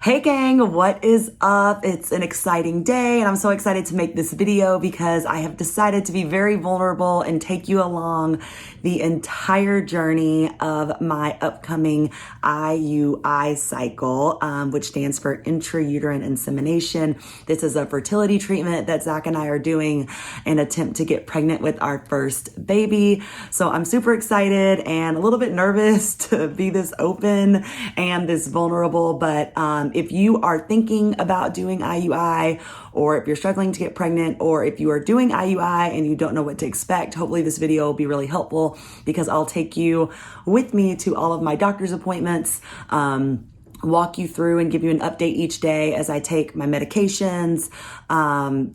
Hey gang, what is up? It's an exciting day and I'm so excited to make this video because I have decided to be very vulnerable and take you along the entire journey of my upcoming IUI cycle, which stands for intrauterine insemination. This is a fertility treatment that Zach and I are doing in an attempt to get pregnant with our first baby. So I'm super excited and a little bit nervous to be this open and this vulnerable, but if you are thinking about doing IUI, or if you're struggling to get pregnant, or if you are doing IUI and you don't know what to expect, hopefully this video will be really helpful because I'll take you with me to all of my doctor's appointments, walk you through and give you an update each day as I take my medications,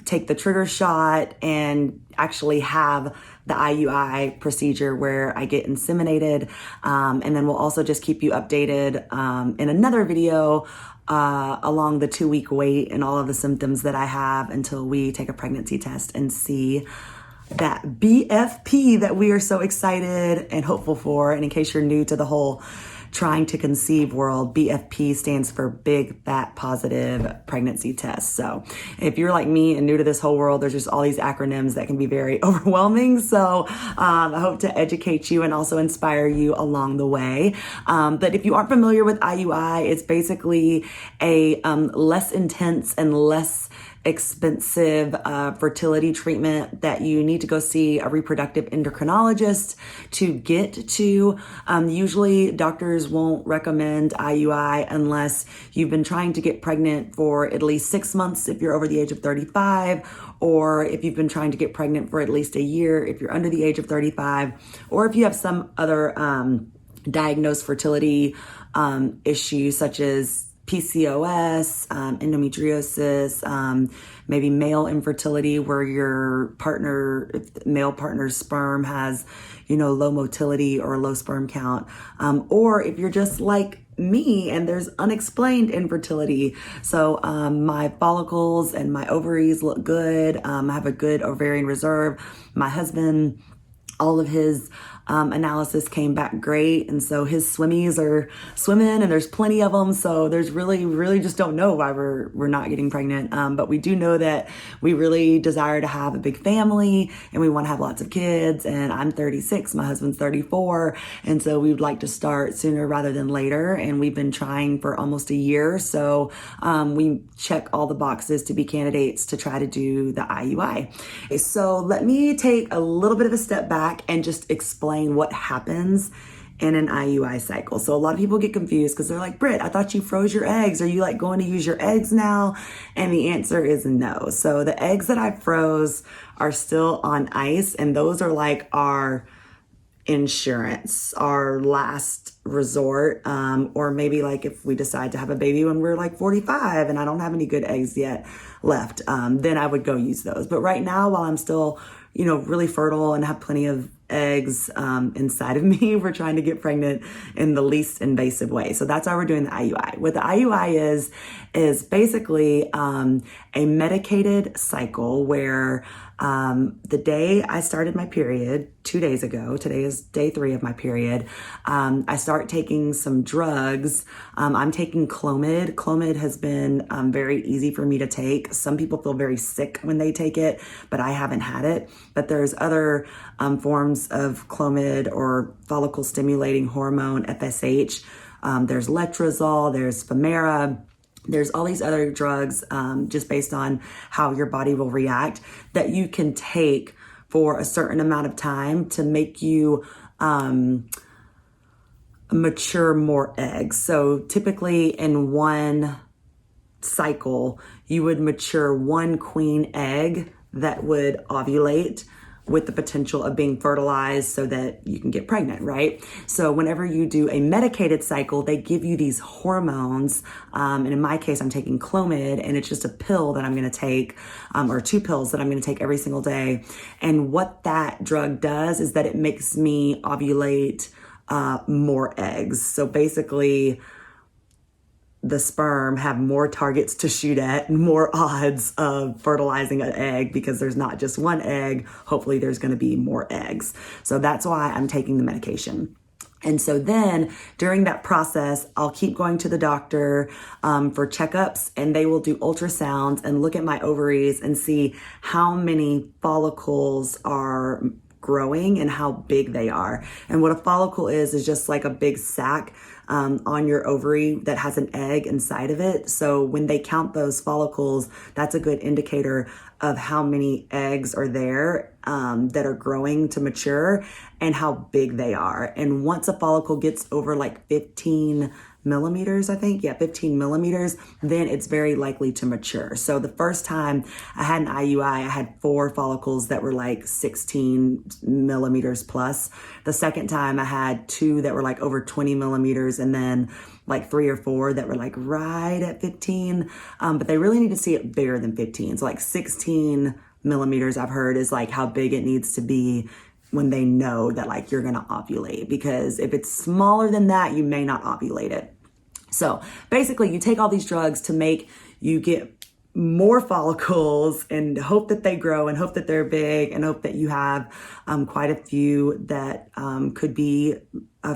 take the trigger shot, and actually have the IUI procedure where I get inseminated. And then we'll also just keep you updated in another video along the 2-week wait and all of the symptoms that I have until we take a pregnancy test and see that BFP that we are so excited and hopeful for. And in case you're new to the whole trying to conceive world, BFP stands for Big Fat Positive Pregnancy Test. So if you're like me and new to this whole world, there's just all these acronyms that can be very overwhelming. So I hope to educate you and also inspire you along the way. But if you aren't familiar with IUI, it's basically a less intense and less expensive fertility treatment that you need to go see a reproductive endocrinologist to get to. Usually doctors won't recommend IUI unless you've been trying to get pregnant for at least 6 months if you're over the age of 35, or if you've been trying to get pregnant for at least a year if you're under the age of 35, or if you have some other diagnosed fertility issues such as PCOS, endometriosis, maybe male infertility where your partner, if the male partner's sperm has, low motility or low sperm count, or if you're just like me and there's unexplained infertility. So my follicles and my ovaries look good. I have a good ovarian reserve. My husband, all of his analysis came back great. And so his swimmies are swimming and there's plenty of them. So there's really just don't know why we're not getting pregnant. But we do know that we really desire to have a big family and we want to have lots of kids. And I'm 36, my husband's 34. And so we would like to start sooner rather than later. And we've been trying for almost a year. So we check all the boxes to be candidates to try to do the IUI. So let me take a little bit of a step back and just explain what happens in an IUI cycle. So a lot of people get confused because they're like, Brit, I thought you froze your eggs. Are you like going to use your eggs now? And the answer is no. So the eggs that I froze are still on ice, and those are like our insurance, our last resort, or maybe like if we decide to have a baby when we're like 45 and I don't have any good eggs yet left, then I would go use those. But right now, while I'm still really fertile and have plenty of eggs inside of me, we're trying to get pregnant in the least invasive way. So that's why we're doing the IUI. What the IUI is basically a medicated cycle where the day I started my period 2 days ago, today is day 3 of my period, I start taking some drugs. I'm taking Clomid. Clomid has been very easy for me to take. Some people feel very sick when they take it, but I haven't had it. But there's other forms of Clomid or follicle stimulating hormone, FSH. There's letrozole, there's Femera. There's all these other drugs just based on how your body will react that you can take for a certain amount of time to make you mature more eggs. So typically in one cycle, you would mature 1 queen egg that would ovulate with the potential of being fertilized so that you can get pregnant, right? So whenever you do a medicated cycle, they give you these hormones. And in my case, I'm taking Clomid, and it's just a pill that I'm gonna take, or 2 pills that I'm gonna take every single day. And what that drug does is that it makes me ovulate more eggs. So basically, the sperm have more targets to shoot at and more odds of fertilizing an egg because there's not just one egg. Hopefully there's going to be more eggs. So that's why I'm taking the medication. And so then during that process, I'll keep going to the doctor for checkups, and they will do ultrasounds and look at my ovaries and see how many follicles are growing and how big they are. And what a follicle is just like a big sac on your ovary that has an egg inside of it. So when they count those follicles, that's a good indicator of how many eggs are there that are growing to mature and how big they are. And once a follicle gets over like 15 millimeters, I think, 15 millimeters, then it's very likely to mature. So the first time I had an IUI, I had 4 follicles that were like 16 millimeters plus. The second time I had 2 that were like over 20 millimeters, and then like 3 or 4 that were like right at 15. But they really need to see it bigger than 15. So like 16 millimeters, I've heard, is like how big it needs to be when they know that like you're gonna ovulate, because if it's smaller than that, you may not ovulate it. So basically you take all these drugs to make you get more follicles and hope that they grow and hope that they're big and hope that you have quite a few that could be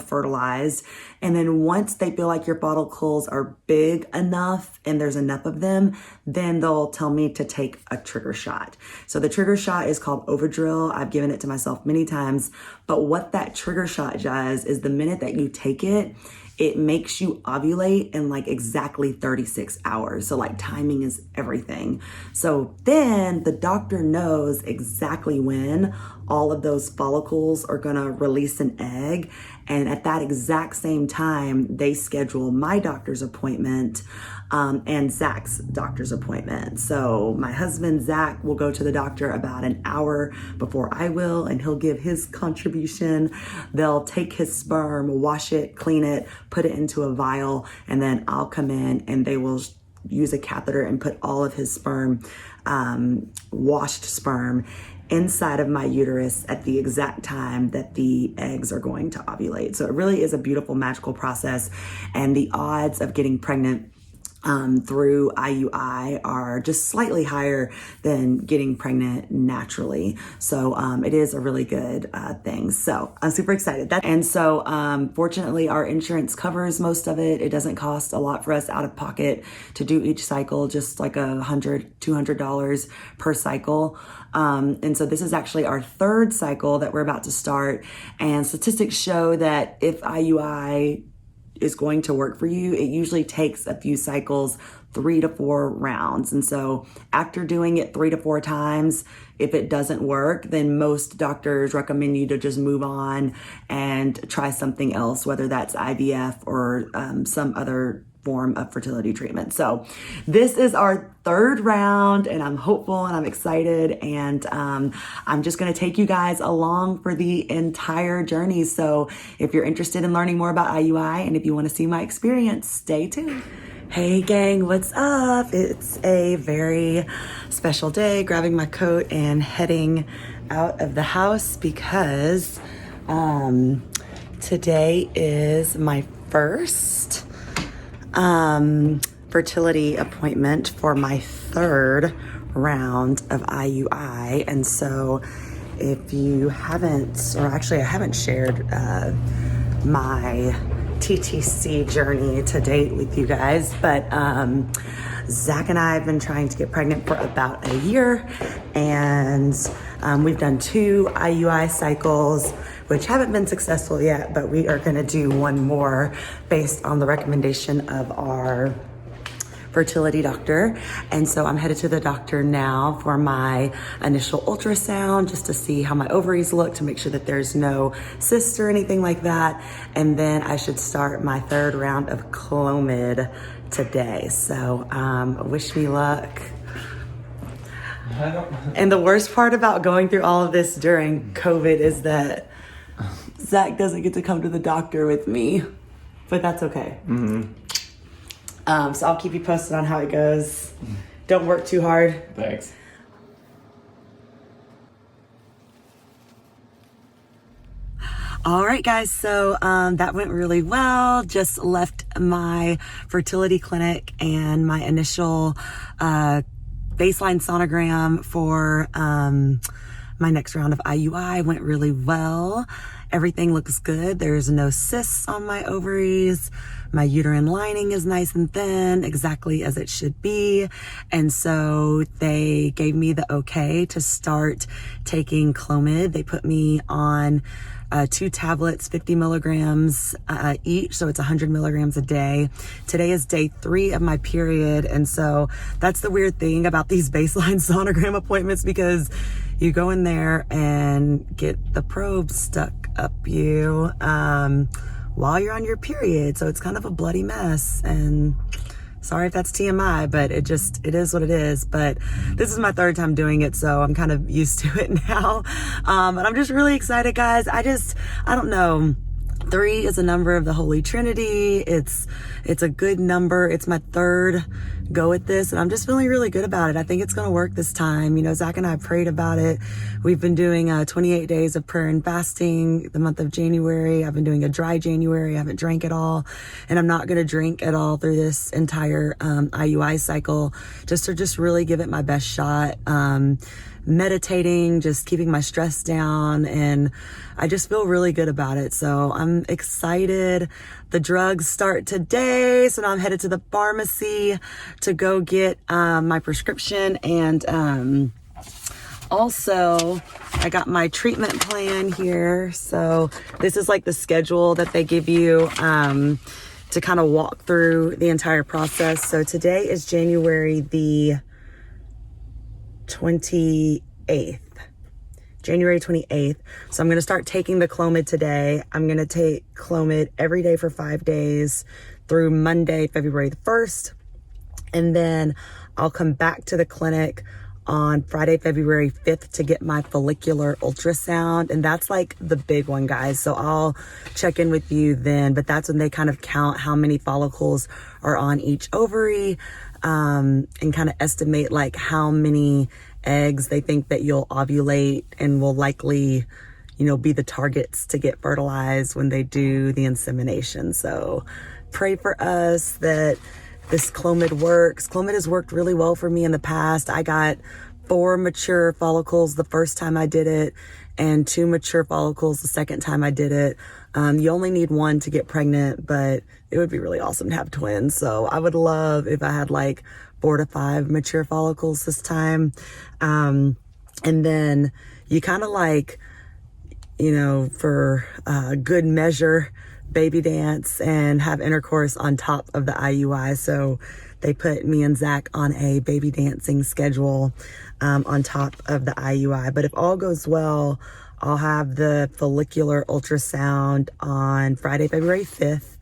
fertilized. And then once they feel like your follicles are big enough and there's enough of them, then they'll tell me to take a trigger shot. So the trigger shot is called Ovidril. I've given it to myself many times, but what that trigger shot does is the minute that you take it, it makes you ovulate in like exactly 36 hours. So like timing is everything. So then the doctor knows exactly when all of those follicles are gonna release an egg. And at that exact same time, they schedule my doctor's appointment and Zach's doctor's appointment. So my husband, Zach, will go to the doctor about an hour before I will, and he'll give his contribution. They'll take his sperm, wash it, clean it, put it into a vial, and then I'll come in and they will use a catheter and put all of his sperm, washed sperm, inside of my uterus at the exact time that the eggs are going to ovulate. So it really is a beautiful, magical process. And the odds of getting pregnant through IUI are just slightly higher than getting pregnant naturally. So it is a really good thing. So I'm super excited. And so fortunately, our insurance covers most of it. It doesn't cost a lot for us out of pocket to do each cycle, just like $100, $200 per cycle. And so this is actually our 3rd cycle that we're about to start. And statistics show that if IUI is going to work for you, it usually takes a few cycles, 3 to 4 rounds. And so after doing it 3 to 4 times, if it doesn't work, then most doctors recommend you to just move on and try something else, whether that's IVF or some other form of fertility treatment. So this is our 3rd round, and I'm hopeful and I'm excited, and I'm just going to take you guys along for the entire journey. So if you're interested in learning more about IUI and if you want to see my experience, stay tuned. Hey gang, what's up? It's a very special day, grabbing my coat and heading out of the house because today is my first fertility appointment for my 3rd round of IUI. And so if you haven't, or actually I haven't shared my TTC journey to date with you guys, but Zach and I have been trying to get pregnant for about a year, and we've done 2 IUI cycles, which haven't been successful yet, but we are gonna do one more based on the recommendation of our fertility doctor. And so I'm headed to the doctor now for my initial ultrasound, just to see how my ovaries look, to make sure that there's no cysts or anything like that. And then I should start my 3rd round of Clomid today. So wish me luck. And the worst part about going through all of this during COVID is that Zach doesn't get to come to the doctor with me, but that's okay. So I'll keep you posted on how it goes. Don't work too hard. Thanks. All right, guys, so that went really well. Just left my fertility clinic, and my initial baseline sonogram for my next round of IUI went really well. everything looks good. There's no cysts on my ovaries. My uterine lining is nice and thin, exactly as it should be. And so they gave me the okay to start taking Clomid. They put me on 2 tablets, 50 milligrams each. So it's 100 milligrams a day. Today is day 3 of my period. And so that's the weird thing about these baseline sonogram appointments, because you go in there and get the probe stuck up you while you're on your period. So it's kind of a bloody mess. And sorry if that's TMI, but it is what it is. But this is my 3rd time doing it, so I'm kind of used to it now. And I'm just really excited, guys. I don't know. 3 is a number of the Holy Trinity. It's a good number. It's my 3rd go at this, and I'm just feeling really good about it. I think it's going to work this time. You know, Zach and I prayed about it. We've been doing 28 days of prayer and fasting the month of January. I've been doing a dry January. I haven't drank at all, and I'm not going to drink at all through this entire IUI cycle, just to really give it my best shot. Meditating, just keeping my stress down, and I just feel really good about it. So I'm excited. The drugs start today, so now I'm headed to the pharmacy to go get my prescription, and also I got my treatment plan here. So this is like the schedule that they give you to kind of walk through the entire process. So today is January the 28th. January 28th. So I'm going to start taking the Clomid today. I'm going to take Clomid every day for 5 days through Monday, February the 1st. And then I'll come back to the clinic on Friday, February 5th to get my follicular ultrasound. And that's like the big one, guys. So I'll check in with you then. But that's when they kind of count how many follicles are on each ovary, and kind of estimate like how many eggs they think that you'll ovulate and will likely, you know, be the targets to get fertilized when they do the insemination. So pray for us that this Clomid works. Clomid has worked really well for me in the past. I got 4 mature follicles the first time I did it, and 2 mature follicles the second time I did it. You only need 1 to get pregnant, but it would be really awesome to have twins. So I would love if I had like 4 to 5 mature follicles this time. And then you kind of like, you know, for good measure, baby dance and have intercourse on top of the IUI. So they put me and Zach on a baby dancing schedule on top of the IUI. But if all goes well, I'll have the follicular ultrasound on Friday, February 5th.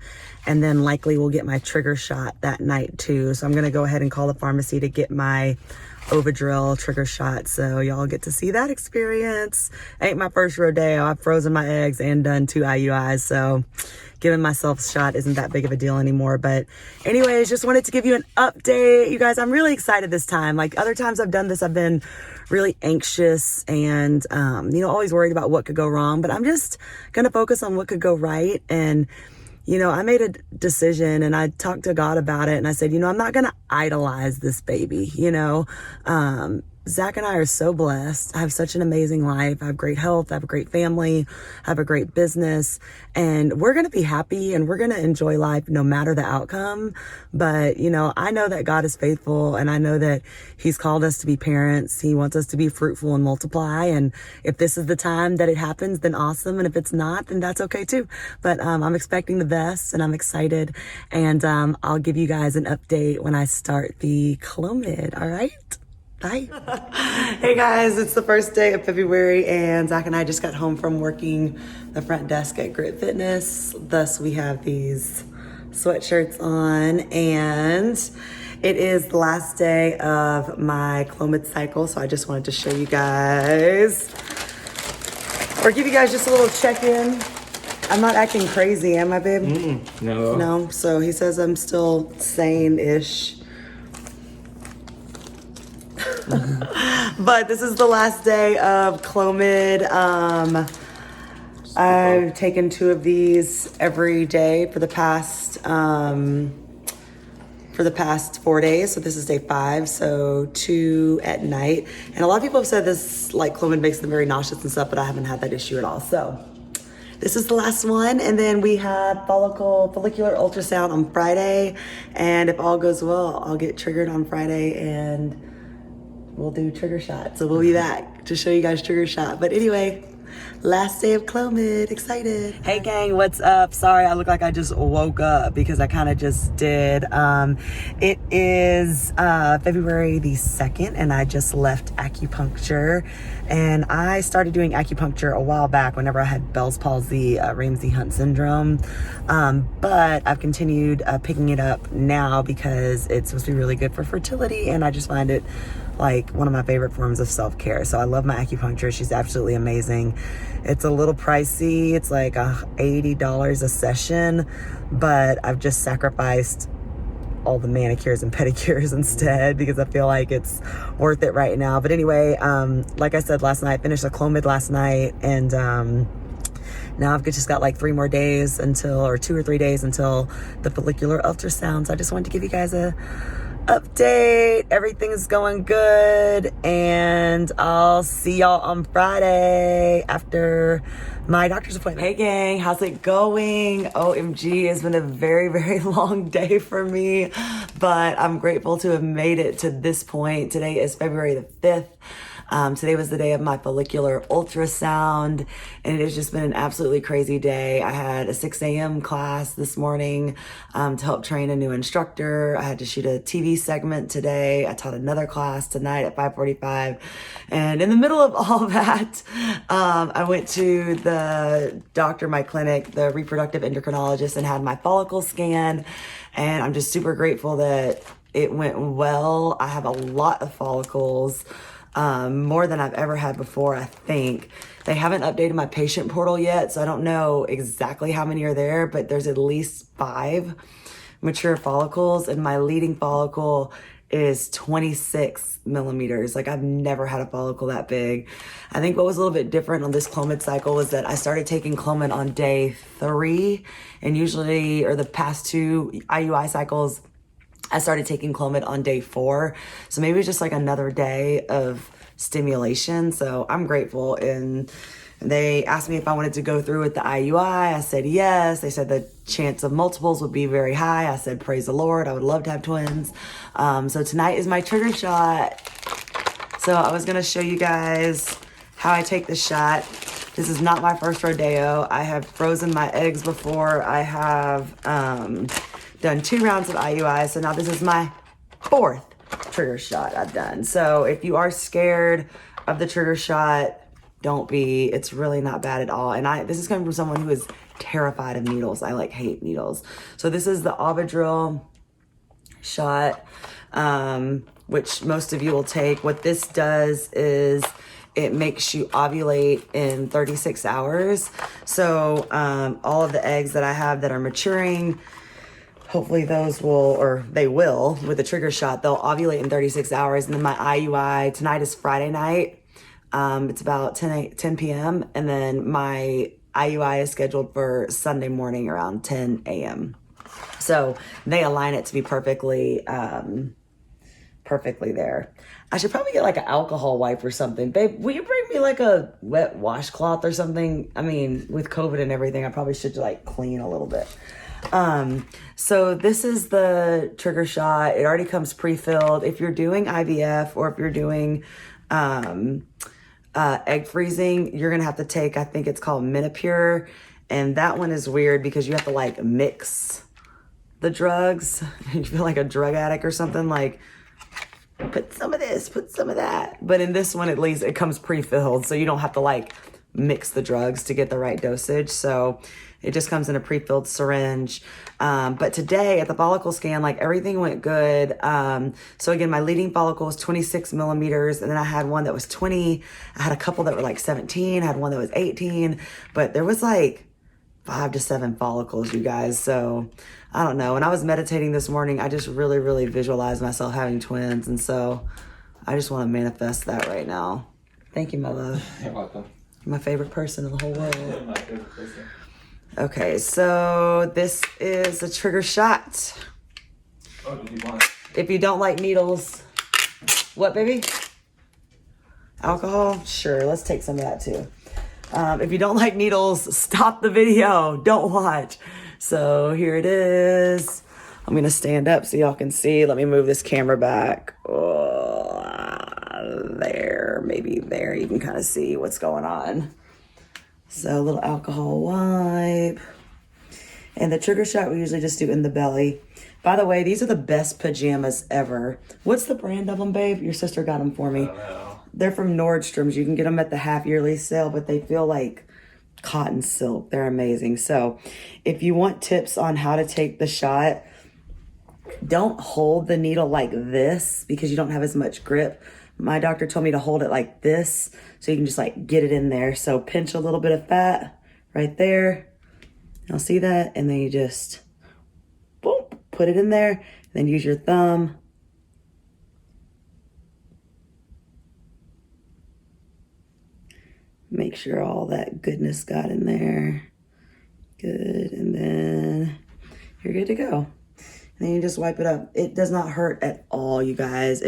And then likely we'll get my trigger shot that night too. So I'm going to go ahead and call the pharmacy to get my Ovidril trigger shot. So y'all get to see that experience. Ain't my first rodeo. I've frozen my eggs and done 2 IUIs. So giving myself a shot isn't that big of a deal anymore. But anyways, just wanted to give you an update. You guys, I'm really excited this time. Like other times I've done this, I've been really anxious and, you know, always worried about what could go wrong. But I'm just going to focus on what could go right. And you know, I made a decision and I talked to God about it and I said, you know, I'm not going to idolize this baby. You know, Zach and I are so blessed. I have such an amazing life. I have great health. I have a great family. I have a great business, and we're going to be happy and we're going to enjoy life no matter the outcome. But, you know, I know that God is faithful and I know that He's called us to be parents. He wants us to be fruitful and multiply. And if this is the time that it happens, then awesome. And if it's not, then that's okay too. But, I'm expecting the best and I'm excited, and, I'll give you guys an update when I start the Clomid. All right. Bye. Hey guys, it's the first day of February and Zach and I just got home from working the front desk at Grit Fitness. Thus we have these sweatshirts on, and it is the last day of my Clomid cycle. So I just wanted to show you guys, or give you guys just a little check-in. I'm not acting crazy, am I, babe? No. No, so he says I'm still sane-ish. But this is the last day of Clomid. I've taken 2 of these every day for the past 4 days. So this is day 5, so 2 at night. And a lot of people have said this, like Clomid makes them very nauseous and stuff, but I haven't had that issue at all. So this is the last one, and then we have follicular ultrasound on Friday, and if all goes well, I'll get triggered on Friday and we'll do trigger shot. So we'll be back to show you guys trigger shot. But anyway, last day of Clomid, excited. Hey gang, what's up? Sorry, I look like I just woke up because I kind of just did. It is February the 2nd and I just left acupuncture, and I started doing acupuncture a while back whenever I had Bell's palsy, Ramsay-Hunt syndrome. But I've continued picking it up now because it's supposed to be really good for fertility, and I just find it like one of my favorite forms of self-care. So I love my acupuncture. She's absolutely amazing. It's a little pricey. It's like $80 a session, but I've just sacrificed all the manicures and pedicures instead because I feel like it's worth it right now. But anyway, like I said last night, finished the Clomid last night, and now I've just got like 3 more days or 2 or 3 days until the follicular ultrasound. So I just wanted to give you guys a update. Everything's going good, and I'll see y'all on Friday after my doctor's appointment. Hey gang, how's it going? OMG, it's been a very, very long day for me, but I'm grateful to have made it to this point. Today is February the 5th. Today was the day of my follicular ultrasound, and it has just been an absolutely crazy day. I had a 6 a.m. class this morning to help train a new instructor. I had to shoot a TV segment today. I taught another class tonight at 5:45. And in the middle of all that, I went to the doctor, my clinic, the reproductive endocrinologist, and had my follicle scan. And I'm just super grateful that it went well. I have a lot of follicles. More than I've ever had before, I think. They haven't updated my patient portal yet, so I don't know exactly how many are there, but there's at least 5 mature follicles, and my leading follicle is 26 millimeters. Like, I've never had a follicle that big. I think what was a little bit different on this Clomid cycle was that I started taking Clomid on day 3, and usually, or the past 2 IUI cycles, I started taking Clomid on day 4. So maybe it's just like another day of stimulation. So I'm grateful. And they asked me if I wanted to go through with the IUI. I said yes. They said the chance of multiples would be very high. I said, praise the Lord. I would love to have twins. So tonight is my trigger shot. So I was going to show you guys how I take the shot. This is not my first rodeo. I have frozen my eggs before. I have done 2 rounds of IUI, so now this is my 4th trigger shot I've done. So if you are scared of the trigger shot, don't be. It's really not bad at all. And this is coming from someone who is terrified of needles. I hate needles. So this is the Acupuncture shot, which most of you will take. What this does is it makes you ovulate in 36 hours. So all of the eggs that I have that are maturing, hopefully those will, or they will, with the trigger shot, they'll ovulate in 36 hours. And then my IUI, tonight is Friday night. It's about 10 p.m. And then my IUI is scheduled for Sunday morning around 10 a.m. So they align it to be perfectly there. I should probably get like an alcohol wipe or something. Babe, will you bring me like a wet washcloth or something? I mean, with COVID and everything, I probably should like clean a little bit. So this is the trigger shot. It already comes pre-filled. If you're doing IVF or if you're doing egg freezing, you're gonna have to take, I think it's called Menopur, and that one is weird because you have to like mix the drugs. You feel like a drug addict or something, like put some of this, put some of that. But in this one, at least it comes pre-filled, so you don't have to like mix the drugs to get the right dosage. So it just comes in a pre-filled syringe. But today at the follicle scan, like everything went good. So again, my leading follicle was 26 millimeters. And then I had one that was 20. I had a couple that were like 17. I had one that was 18. But there was like 5 to 7 follicles, you guys. So I don't know. When I was meditating this morning, I just really, really visualized myself having twins. And so I just want to manifest that right now. Thank you, my love. You're welcome. You're my favorite person in the whole world. You're my favorite person. Okay, so this is a trigger shot. Oh, did you want it? If you don't like needles, what, baby? Alcohol? Sure, let's take some of that too. If you don't like needles, stop the video. Don't watch. So here it is. I'm going to stand up so y'all can see. Let me move this camera back. Oh, there, maybe there. You can kind of see what's going on. So a little alcohol wipe. And the trigger shot we usually just do in the belly. By the way, these are the best pajamas ever. What's the brand of them, babe? Your sister got them for me. I don't know. They're from Nordstrom's. You can get them at the half yearly sale, but they feel like cotton silk. They're amazing. So if you want tips on how to take the shot, don't hold the needle like this because you don't have as much grip. My doctor told me to hold it like this so you can just like get it in there. So pinch a little bit of fat right there. You'll see that. And then you just boom, put it in there. Then use your thumb. Make sure all that goodness got in there. Good. And then you're good to go. And then you just wipe it up. It does not hurt at all, you guys.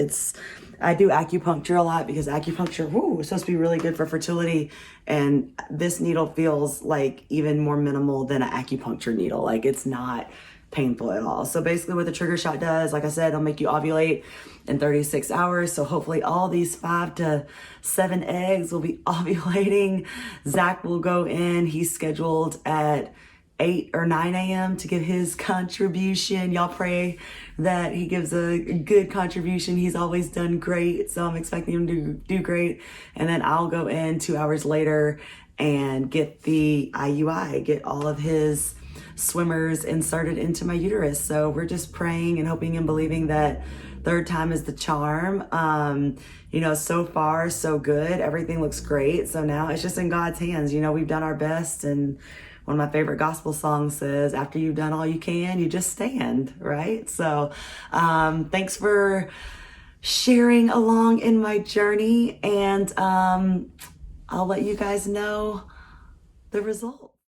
I do acupuncture a lot because acupuncture, is supposed to be really good for fertility. And this needle feels like even more minimal than an acupuncture needle. Like it's not painful at all. So basically what the trigger shot does, like I said, it'll make you ovulate in 36 hours. So hopefully all these 5 to 7 eggs will be ovulating. Zach will go in. He's scheduled at 8 or 9 a.m. to give his contribution. Y'all pray that he gives a good contribution. He's always done great. So I'm expecting him to do great. And then I'll go in 2 hours later and get the IUI, get all of his swimmers inserted into my uterus. So we're just praying and hoping and believing that third time is the charm. So far, so good. Everything looks great. So now it's just in God's hands. We've done our best, and one of my favorite gospel songs says, after you've done all you can, you just stand, right? So thanks for sharing along in my journey, and I'll let you guys know the result.